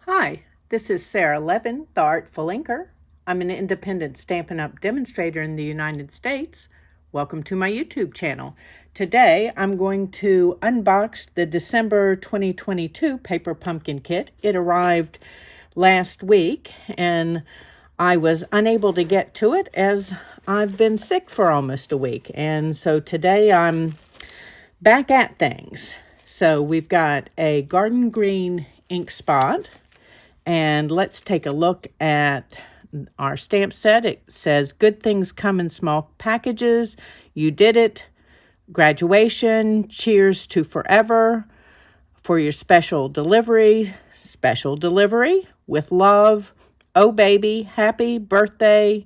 Hi, this is Sara Levin, the Artful Inker. I'm an independent Stampin' Up! Demonstrator in the United States. Welcome to my YouTube channel. Today I'm going to unbox the December 2022 Paper Pumpkin Kit. It arrived last week and I was unable to get to it as I've been sick for almost a week. And so today I'm back at things. So we've got a garden green ink spot. And let's take a look at our stamp set. It says, "Good things come in small packages. You did it. Graduation. Cheers to forever. For your special delivery. Special delivery. With love. Oh, baby. Happy birthday.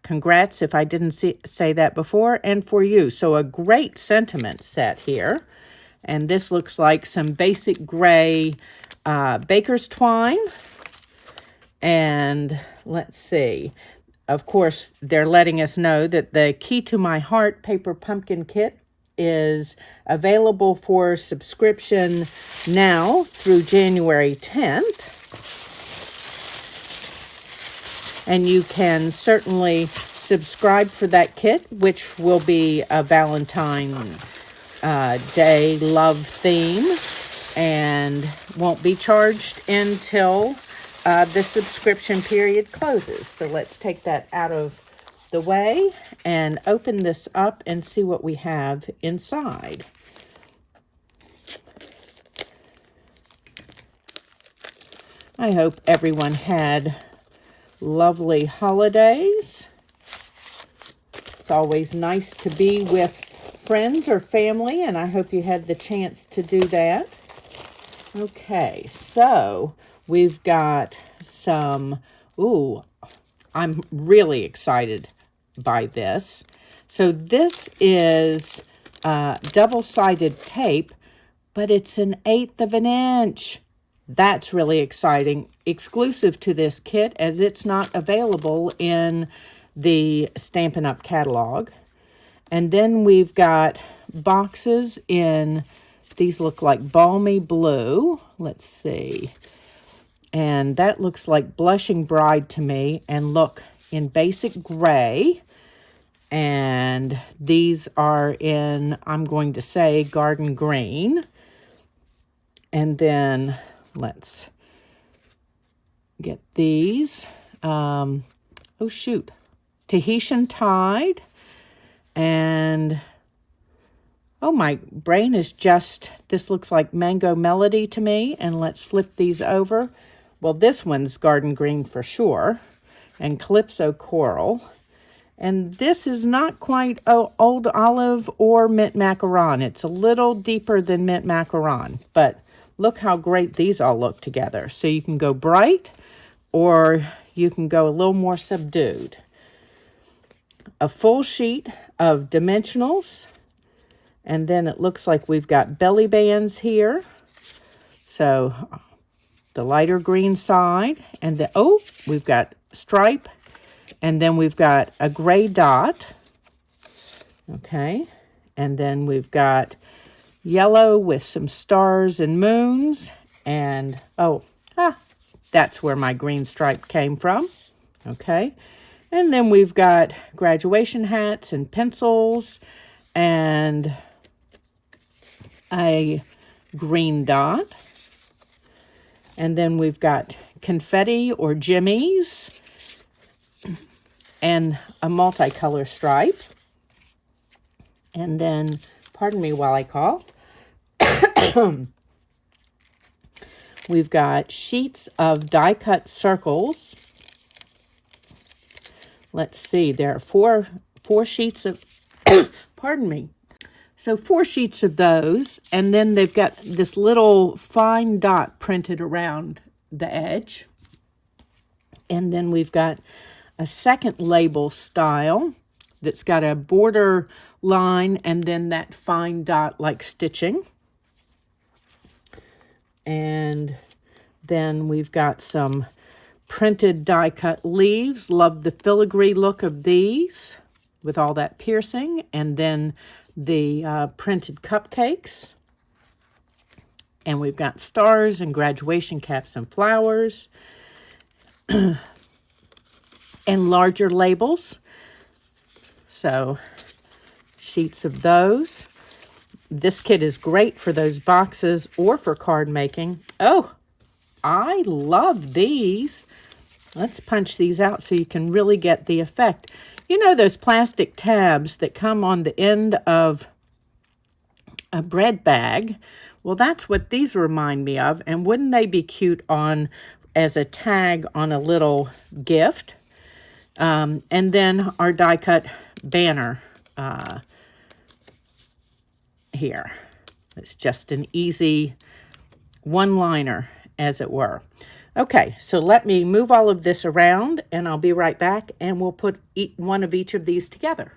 Congrats if I didn't say that before. And for you." So a great sentiment set here. And this looks like some basic gray baker's twine. And let's see. Of course, they're letting us know that the Key to My Heart Paper Pumpkin Kit is available for subscription now through January 10th. And you can certainly subscribe for that kit, which will be a Valentine's Day love theme and won't be charged until the subscription period closes. So let's take that out of the way and open this up and see what we have inside. I hope everyone had lovely holidays. It's always nice to be with friends or family, and I hope you had the chance to do that. Okay, so we've got some, I'm really excited by this. So this is double-sided tape, but it's 1/8 of an inch. That's really exciting. Exclusive to this kit, as it's not available in the Stampin' Up! Catalog. And then we've got boxes in, these look like balmy blue. Let's see. And that looks like Blushing Bride to me. And look, in basic gray. And these are in, I'm going to say, garden green. And then let's get these. Tahitian Tide. And oh, my brain is just, this looks like Mango Melody to me. And let's flip these over. Well, this one's garden green for sure. And Calypso Coral. And this is not quite Old Olive or Mint Macaron. It's a little deeper than Mint Macaron. But look how great these all look together. So you can go bright or you can go a little more subdued. A full sheet of dimensionals. And then it looks like we've got belly bands here. So the lighter green side. And we've got stripe. And then we've got a gray dot. Okay. And then we've got yellow with some stars and moons. And, that's where my green stripe came from. Okay. And then we've got graduation hats and pencils and a green dot. And then we've got confetti or jimmies and a multicolor stripe. And then, pardon me while I cough. We've got sheets of die-cut circles. Let's see, there are four sheets of, pardon me. So 4 sheets of those, and then they've got this little fine dot printed around the edge. And then we've got a second label style that's got a border line and then that fine dot like stitching. And then we've got some printed die-cut leaves. Love the filigree look of these with all that piercing. And then the printed cupcakes. And we've got stars and graduation caps and flowers and larger labels. So sheets of those. This kit is great for those boxes or for card making. Oh, I love these. Let's punch these out so you can really get the effect. You know those plastic tabs that come on the end of a bread bag? Well, that's what these remind me of. And wouldn't they be cute on as a tag on a little gift? And then our die cut banner here. It's just an easy one-liner, as it were. Okay, so let me move all of this around, and I'll be right back, and we'll put one of each of these together.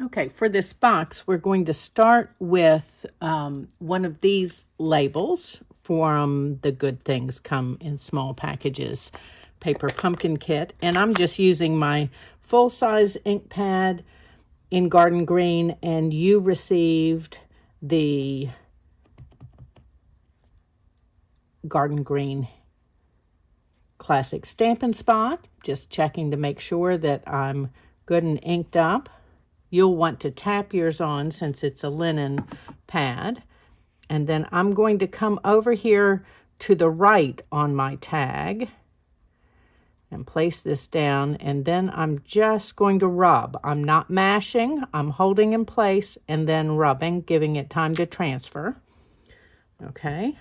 Okay, for this box, we're going to start with one of these labels from the Good Things Come in Small Packages paper pumpkin kit, and I'm just using my full-size ink pad in garden green, and you received the garden green classic Stampin' Spot. Just checking to make sure that I'm good and inked up. You'll want to tap yours on since it's a linen pad. And then I'm going to come over here to the right on my tag and place this down, and then I'm just going to rub. I'm not mashing, I'm holding in place and then rubbing, giving it time to transfer. Okay,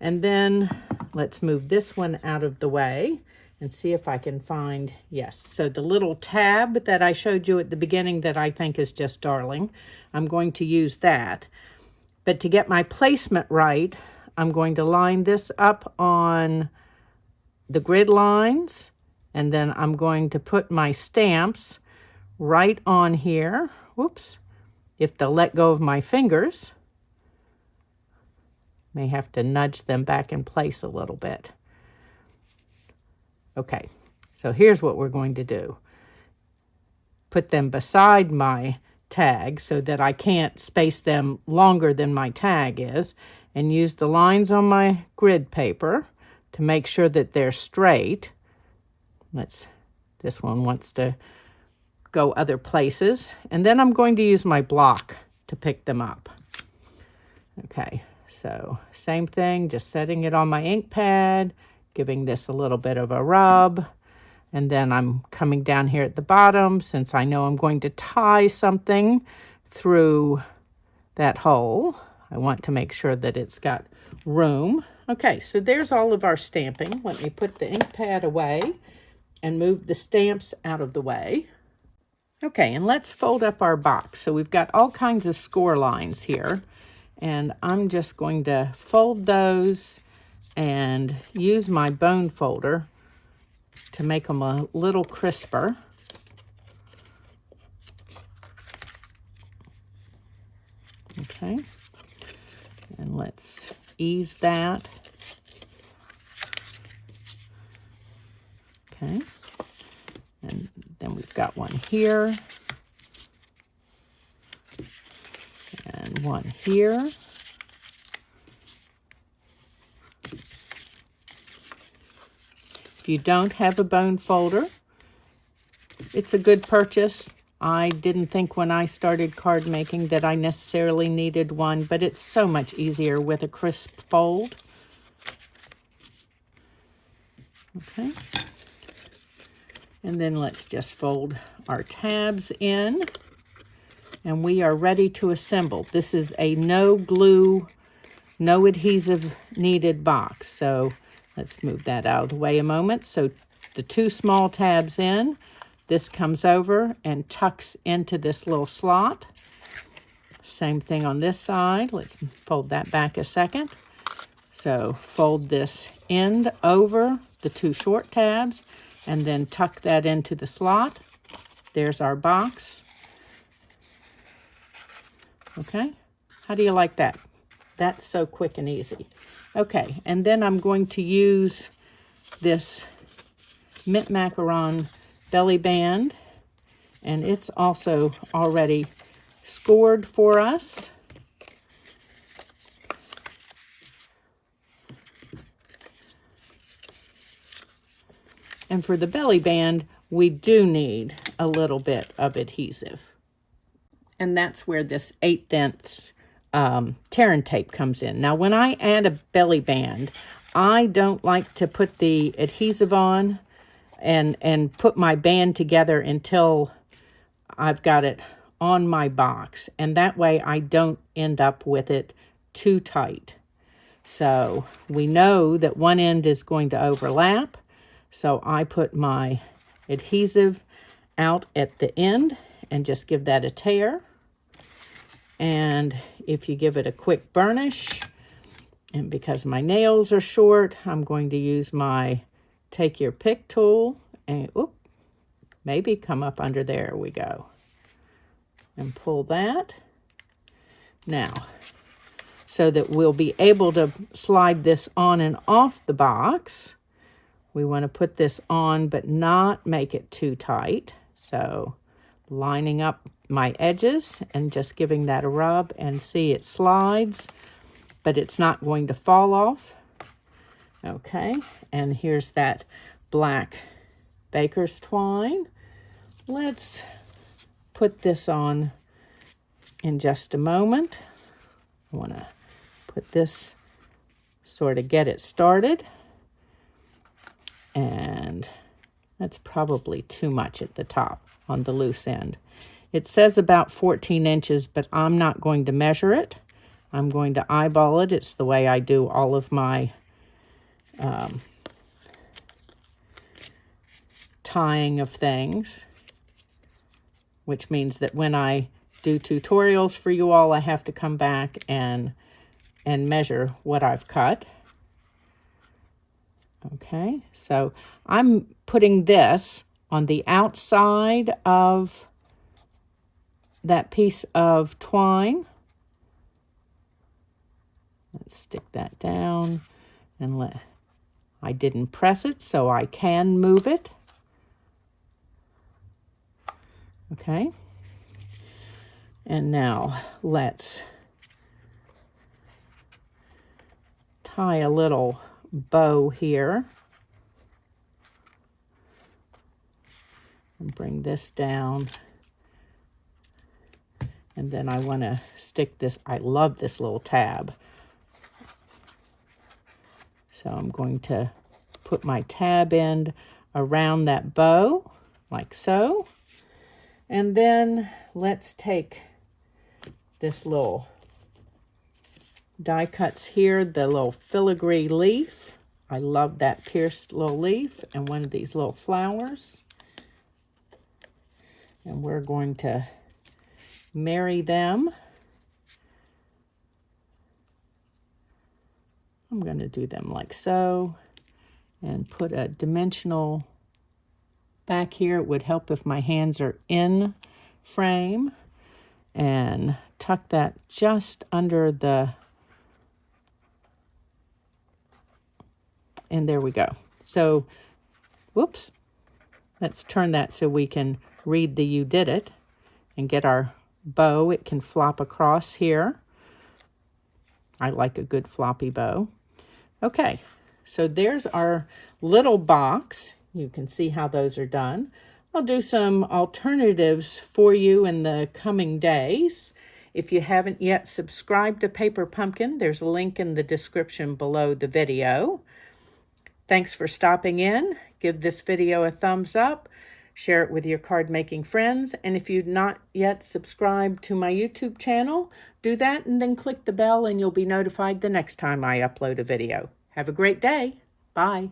and then let's move this one out of the way and see if I can find, yes, so the little tab that I showed you at the beginning that I think is just darling, I'm going to use that. But to get my placement right, I'm going to line this up on the grid lines, and then I'm going to put my stamps right on here. Whoops, if they'll let go of my fingers, may have to nudge them back in place a little bit. Okay, so here's what we're going to do. Put them beside my tag so that I can't space them longer than my tag is, and use the lines on my grid paper to make sure that they're straight. This one wants to go other places. And then I'm going to use my block to pick them up. Okay, so same thing, just setting it on my ink pad, giving this a little bit of a rub. And then I'm coming down here at the bottom, since I know I'm going to tie something through that hole. I want to make sure that it's got room. Okay, so there's all of our stamping. Let me put the ink pad away and move the stamps out of the way. Okay, and let's fold up our box. So we've got all kinds of score lines here, and I'm just going to fold those and use my bone folder to make them a little crisper. Okay, and let's ease that. Okay, and then we've got one here, and one here. If you don't have a bone folder, it's a good purchase. I didn't think when I started card making that I necessarily needed one, but it's so much easier with a crisp fold. Okay. And then let's just fold our tabs in, and we are ready to assemble. This is a no glue, no adhesive needed box. So let's move that out of the way a moment. So the two small tabs in, this comes over and tucks into this little slot. Same thing on this side. Let's fold that back a second. So fold this end over the two short tabs and then tuck that into the slot. There's our box. Okay, how do you like that? That's so quick and easy. Okay, and then I'm going to use this mint macaron belly band, and it's also already scored for us. And for the belly band, we do need a little bit of adhesive. And that's where this 1/8" tear and tape comes in. Now, when I add a belly band, I don't like to put the adhesive on and put my band together until I've got it on my box. And that way I don't end up with it too tight. So we know that one end is going to overlap. So I put my adhesive out at the end and just give that a tear. And if you give it a quick burnish, and because my nails are short, I'm going to use my take your pick tool and maybe come up under there we go. And pull that. Now, so that we'll be able to slide this on and off the box, we want to put this on but not make it too tight. So lining up my edges and just giving that a rub, and see it slides, but it's not going to fall off. Okay, and here's that black baker's twine. Let's put this on in just a moment. I want to put this, sort of get it started. And that's probably too much at the top on the loose end. It says about 14 inches, but I'm not going to measure it. I'm going to eyeball it. It's the way I do all of my tying of things, which means that when I do tutorials for you all, I have to come back and measure what I've cut. Okay, so I'm putting this on the outside of that piece of twine. Let's stick that down and I didn't press it, so I can move it. Okay. And now let's tie a little bow here. And bring this down. And then I want to stick this. I love this little tab. So I'm going to put my tab end around that bow, like so. And then let's take this little die cuts here, the little filigree leaf. I love that pierced little leaf, and one of these little flowers. And we're going to marry them. I'm going to do them like so, and put a dimensional back here. It would help if my hands are in frame, and tuck that just under the, and there we go. So, whoops, let's turn that so we can read the "you did it" and get our bow. It can flop across here. I like a good floppy bow. Okay, so there's our little box. You can see how those are done. I'll do some alternatives for you in the coming days. If you haven't yet subscribed to Paper Pumpkin, there's a link in the description below the video. Thanks for stopping in. Give this video a thumbs up. Share it with your card making friends. And if you've not yet subscribed to my YouTube channel, do that and then click the bell and you'll be notified the next time I upload a video. Have a great day. Bye.